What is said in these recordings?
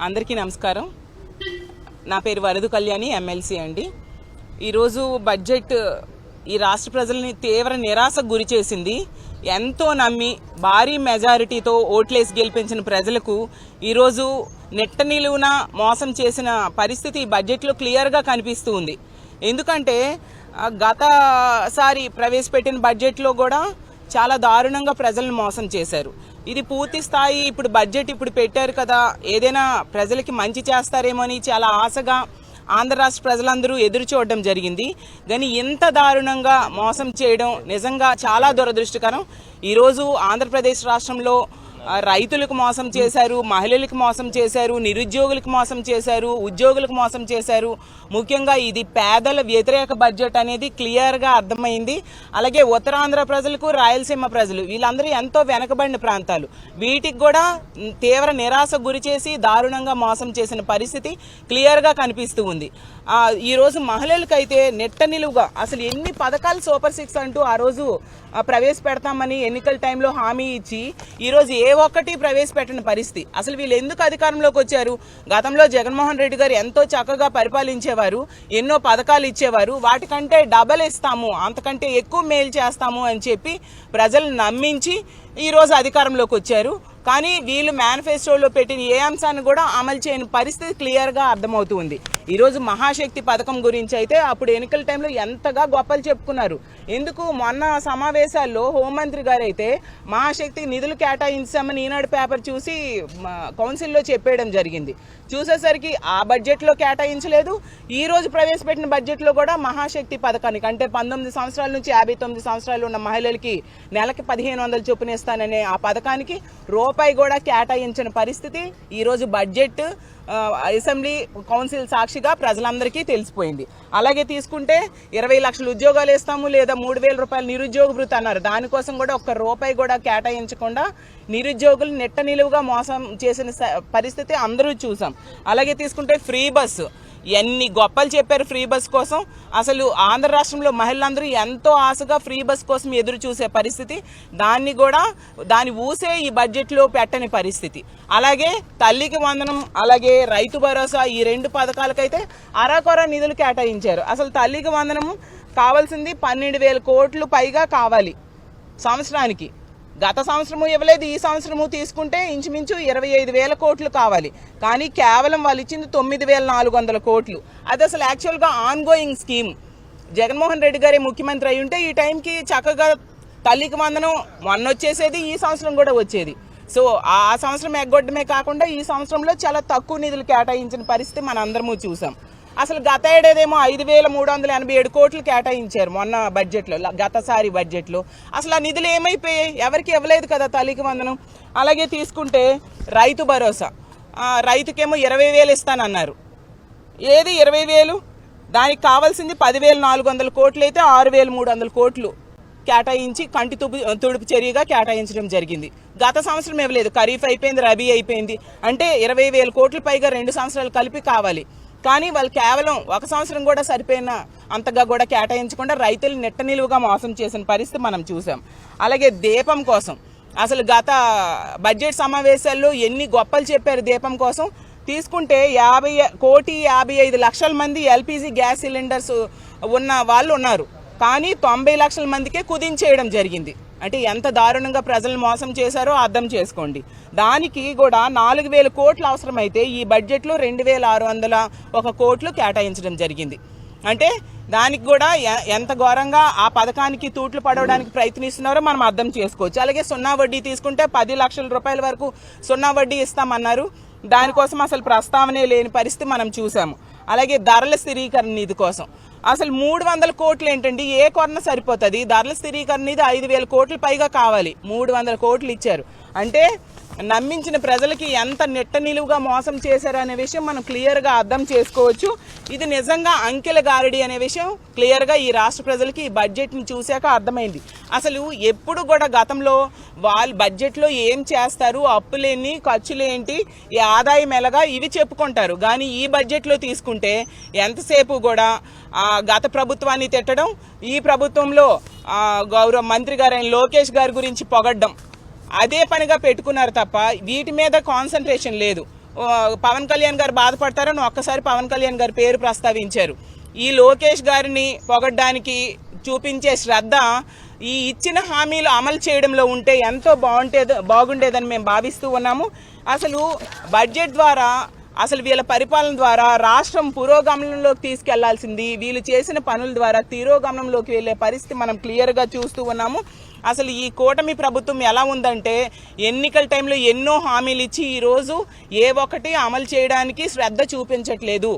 అందరికీ నమస్కారం. నా పేరు వరదు కళ్యాణి, ఎమ్మెల్సీ అండి. ఈరోజు బడ్జెట్ ఈ రాష్ట్ర ప్రజల్ని తీవ్ర నిరాశకు గురి చేసింది. ఎంతో నమ్మి భారీ మెజారిటీతో ఓట్లేసి గెలిపించిన ప్రజలకు ఈరోజు నెట్ట నిలువున మోసం చేసిన పరిస్థితి బడ్జెట్లో క్లియర్గా కనిపిస్తూ ఉంది. ఎందుకంటే గతసారి ప్రవేశపెట్టిన బడ్జెట్లో కూడా చాలా దారుణంగా ప్రజలను మోసం చేశారు. ఇది పూర్తి స్థాయి ఇప్పుడు బడ్జెట్ ఇప్పుడు పెట్టారు కదా, ఏదైనా ప్రజలకి మంచి చేస్తారేమో అని చాలా ఆశగా ఆంధ్ర రాష్ట్ర ప్రజలందరూ ఎదురు చూడడం జరిగింది. కానీ ఇంత దారుణంగా మోసం చేయడం నిజంగా చాలా దురదృష్టకరం. ఈరోజు ఆంధ్రప్రదేశ్ రాష్ట్రంలో రైతులకు మోసం చేశారు, మహిళలకు మోసం చేశారు, నిరుద్యోగులకు మోసం చేశారు, ఉద్యోగులకు మోసం చేశారు. ముఖ్యంగా ఇది పేదల వ్యతిరేక బడ్జెట్ అనేది క్లియర్గా అర్థమైంది. అలాగే ఉత్తరాంధ్ర ప్రజలకు, రాయలసీమ ప్రజలు వీళ్ళందరూ ఎంతో వెనకబడిన ప్రాంతాలు, వీటికి కూడా తీవ్ర నిరాశకు గురి చేసి దారుణంగా మోసం చేసిన పరిస్థితి క్లియర్గా కనిపిస్తూ ఉంది. ఈరోజు మహిళలకైతే నెట్ట నిలువుగా అసలు ఎన్ని పథకాలు సూపర్ 6 అంటూ ఆ రోజు ప్రవేశపెడతామని ఎన్నికల టైంలో హామీ ఇచ్చి ఈరోజు ఏ ఒక్కటి ప్రవేశపెట్టిన పరిస్థితి. అసలు వీళ్ళు ఎందుకు అధికారంలోకి వచ్చారు? గతంలో జగన్మోహన్ రెడ్డి గారు ఎంతో చక్కగా పరిపాలించేవారు, ఎన్నో పథకాలు ఇచ్చేవారు. వాటికంటే డబల్ ఇస్తాము, అంతకంటే ఎక్కువ మేలు చేస్తాము అని చెప్పి ప్రజలను నమ్మించి ఈరోజు అధికారంలోకి వచ్చారు. కానీ వీళ్ళు మేనిఫెస్టోలో పెట్టిన ఏ అంశాన్ని కూడా అమలు చేయని పరిస్థితి క్లియర్గా అర్థమవుతుంది. ఈరోజు మహాశక్తి పథకం గురించి అయితే అప్పుడు ఎన్నికల టైంలో ఎంతగా గొప్పలు చెప్పుకున్నారు. ఎందుకు మొన్న సమావేశాల్లో హోంమంత్రి గారు అయితే మహాశక్తి నిధులు కేటాయించామని ఈనాడు పేపర్ చూసి కౌన్సిల్లో చెప్పేయడం జరిగింది. చూసేసరికి ఆ బడ్జెట్లో కేటాయించలేదు. ఈ రోజు ప్రవేశపెట్టిన బడ్జెట్లో కూడా మహాశక్తి పథకానికి అంటే 19 సంవత్సరాల నుంచి 59 సంవత్సరాలు ఉన్న మహిళలకి నెలకి 1500 చొప్పున ఇస్తాననే ఆ పథకానికి రూపాయి కూడా కేటాయించిన పరిస్థితి ఈరోజు బడ్జెట్ అసెంబ్లీ కౌన్సిల్ సాక్షిగా ప్రజలందరికీ తెలిసిపోయింది. అలాగే తీసుకుంటే 20 లక్షల ఉద్యోగాలు ఇస్తాము లేదా 3000 రూపాయలు నిరుద్యోగ భృతి అన్నారు. దానికోసం కూడా ఒక్క రూపాయి కూడా కేటాయించకుండా నిరుద్యోగులు నెట్ట నిలువుగా మోసం చేసిన పరిస్థితి అందరూ చూసాం. అలాగే తీసుకుంటే ఫ్రీ బస్సు, ఎన్ని గొప్పలు చెప్పారు ఫ్రీ బస్ కోసం. అసలు ఆంధ్ర రాష్ట్రంలో మహిళలందరూ ఎంతో ఆశగా ఫ్రీ బస్ కోసం ఎదురు చూసే పరిస్థితి, దాన్ని ఊసే ఈ బడ్జెట్లో పెట్టని పరిస్థితి. అలాగే తల్లికి వందనం, అలాగే రైతు భరోసా, ఈ 2 పథకాలకైతే అరాకొర నిధులు కేటాయించారు. అసలు తల్లికి వందనం కావాల్సింది 12,000 కోట్లు పైగా కావాలి సంవత్సరానికి. గత సంవత్సరము ఇవ్వలేదు, ఈ సంవత్సరము తీసుకుంటే ఇంచుమించు 25,000 కోట్లు కావాలి. కానీ కేవలం వాళ్ళు ఇచ్చింది 9,400 కోట్లు. అది అసలు యాక్చువల్గా on going scheme. Jaganmohan Reddy గారే ముఖ్యమంత్రి అయి ఉంటే ఈ టైంకి చక్కగా తల్లికి వందనం మొన్న వచ్చేసేది, ఈ సంవత్సరం కూడా వచ్చేది. సో ఆ సంవత్సరం ఎగ్గొట్టమే కాకుండా ఈ సంవత్సరంలో చాలా తక్కువ నిధులు కేటాయించిన పరిస్థితి మనందరము చూసాం. అసలు గత ఏడాదేమో 5,387 కోట్లు కేటాయించారు మొన్న బడ్జెట్లో, గతసారి బడ్జెట్లో. అసలు ఆ నిధులు ఏమైపోయాయి? ఎవరికి ఇవ్వలేదు కదా తల్లికి వందనం. అలాగే తీసుకుంటే రైతు భరోసా, రైతుకేమో 20,000 ఇస్తానన్నారు. ఏది 20,000? దానికి కావాల్సింది 10,400 కోట్లు అయితే 6,300 కోట్లు కేటాయించి కంటి తుడుపు చర్యగా కేటాయించడం జరిగింది. గత సంవత్సరం ఇవ్వలేదు, ఖరీఫ్ అయిపోయింది, రబీ అయిపోయింది, అంటే 20,000 కోట్ల పైగా 2 సంవత్సరాలు కలిపి కావాలి. కానీ వాళ్ళు కేవలం ఒక సంవత్సరం కూడా సరిపోయిన అంతగా కూడా కేటాయించకుండా రైతులు నెట్ట నిలువుగా మోసం చేసిన పరిస్థితి మనం చూసాం. అలాగే దీపం కోసం అసలు గత బడ్జెట్ సమావేశాల్లో ఎన్ని గొప్పలు చెప్పారు దీపం కోసం. తీసుకుంటే 1,55,00,000 మంది ఎల్పిజి గ్యాస్ సిలిండర్స్ ఉన్న వాళ్ళు ఉన్నారు, కానీ 90 లక్షల మందికే కుదించేయడం జరిగింది. అంటే ఎంత దారుణంగా ప్రజలను మోసం చేశారో అర్థం చేసుకోండి. దానికి కూడా 4,000 కోట్లు అవసరమైతే ఈ బడ్జెట్లో 2,601 కోట్లు కేటాయించడం జరిగింది. అంటే దానికి కూడా ఎంత ఘోరంగా ఆ పథకానికి తూట్లు పడవడానికి ప్రయత్నిస్తున్నారో మనం అర్థం చేసుకోవచ్చు. అలాగే సున్నా వడ్డీ తీసుకుంటే 10 లక్షల రూపాయల వరకు సున్నా వడ్డీ ఇస్తామన్నారు. దానికోసం అసలు ప్రస్తావనే లేని పరిస్థితి మనం చూసాము. అలాగే ధరల స్థిరీకరణ నిధి కోసం అసలు 300 కోట్లు ఏంటండి? ఏ కొరన సరిపోతుంది? ధరల స్థిరీకరణ నిధి 5,000 కోట్ల పైగా కావాలి, 300 కోట్లు ఇచ్చారు. అంటే నమ్మించిన ప్రజలకి ఎంత నెట్ట నిలువుగా మోసం చేశారనే విషయం మనం క్లియర్గా అర్థం చేసుకోవచ్చు. ఇది నిజంగా అంకెల గారడి అనే విషయం క్లియర్గా ఈ రాష్ట్ర ప్రజలకి ఈ బడ్జెట్ని చూశాక అర్థమైంది. అసలు ఎప్పుడు కూడా గతంలో వాళ్ళు బడ్జెట్లో ఏం చేస్తారు, అప్పులేని, ఖర్చులేంటి, ఈ ఆదాయం ఎలాగా ఇవి చెప్పుకుంటారు. కానీ ఈ బడ్జెట్లో తీసుకుంటే ఎంతసేపు కూడా గత ప్రభుత్వాన్ని తిట్టడం, ఈ ప్రభుత్వంలో గౌరవ మంత్రి గారైన లోకేష్ గారి గురించి పొగడ్డం, అదే పనిగా పెట్టుకున్నారు తప్ప వీటి మీద కాన్సన్ట్రేషన్ లేదు. పవన్ కళ్యాణ్ గారు బాధపడతారని ఒక్కసారి పవన్ కళ్యాణ్ గారి పేరు ప్రస్తావించారు. ఈ లోకేష్ గారిని పొగడ్డానికి చూపించే శ్రద్ధ ఈ ఇచ్చిన హామీలు అమలు చేయడంలో ఉంటే ఎంతో బాగుండేదని మేము భావిస్తూ ఉన్నాము. అసలు బడ్జెట్ ద్వారా అసలు వీళ్ళ పరిపాలన ద్వారా రాష్ట్రం పురోగమనంలోకి తీసుకెళ్లాల్సింది, వీళ్ళు చేసిన పనుల ద్వారా తిరోగమనంలోకి వెళ్లే పరిస్థితి మనం క్లియర్గా చూస్తూ ఉన్నాము. అసలు ఈ కూటమి ప్రభుత్వం ఎలా ఉందంటే ఎన్నికల టైంలో ఎన్నో హామీలు ఇచ్చి ఈరోజు ఏ ఒక్కటి అమలు చేయడానికి శ్రద్ధ చూపించట్లేదు.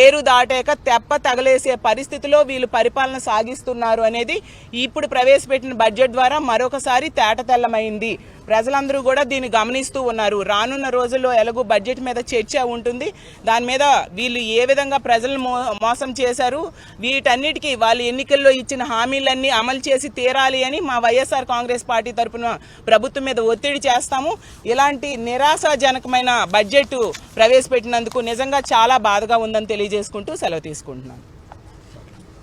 ఏరు దాటాక తెప్ప తగలేసే పరిస్థితిలో వీళ్ళు పరిపాలన సాగిస్తున్నారు అనేది ఇప్పుడు ప్రవేశపెట్టిన బడ్జెట్ ద్వారా మరొకసారి తేటతెల్లమైంది. ప్రజలందరూ కూడా దీన్ని గమనిస్తూ ఉన్నారు. రానున్న రోజుల్లో ఎలాగో బడ్జెట్ మీద చర్చ ఉంటుంది. దాని మీద వీళ్ళు ఏ విధంగా ప్రజలను మోసం చేశారు, వీటన్నిటికీ వాళ్ళు ఎన్నికల్లో ఇచ్చిన హామీలన్నీ అమలు చేసి తీరాలి అని మా వైఎస్ఆర్ కాంగ్రెస్ పార్టీ తరఫున ప్రభుత్వం మీద ఒత్తిడి చేస్తాము. ఇలాంటి నిరాశాజనకమైన బడ్జెట్ ప్రవేశపెట్టినందుకు నిజంగా చాలా బాధగా ఉందని తెలియజేసుకుంటూ సెలవు తీసుకుంటున్నాను.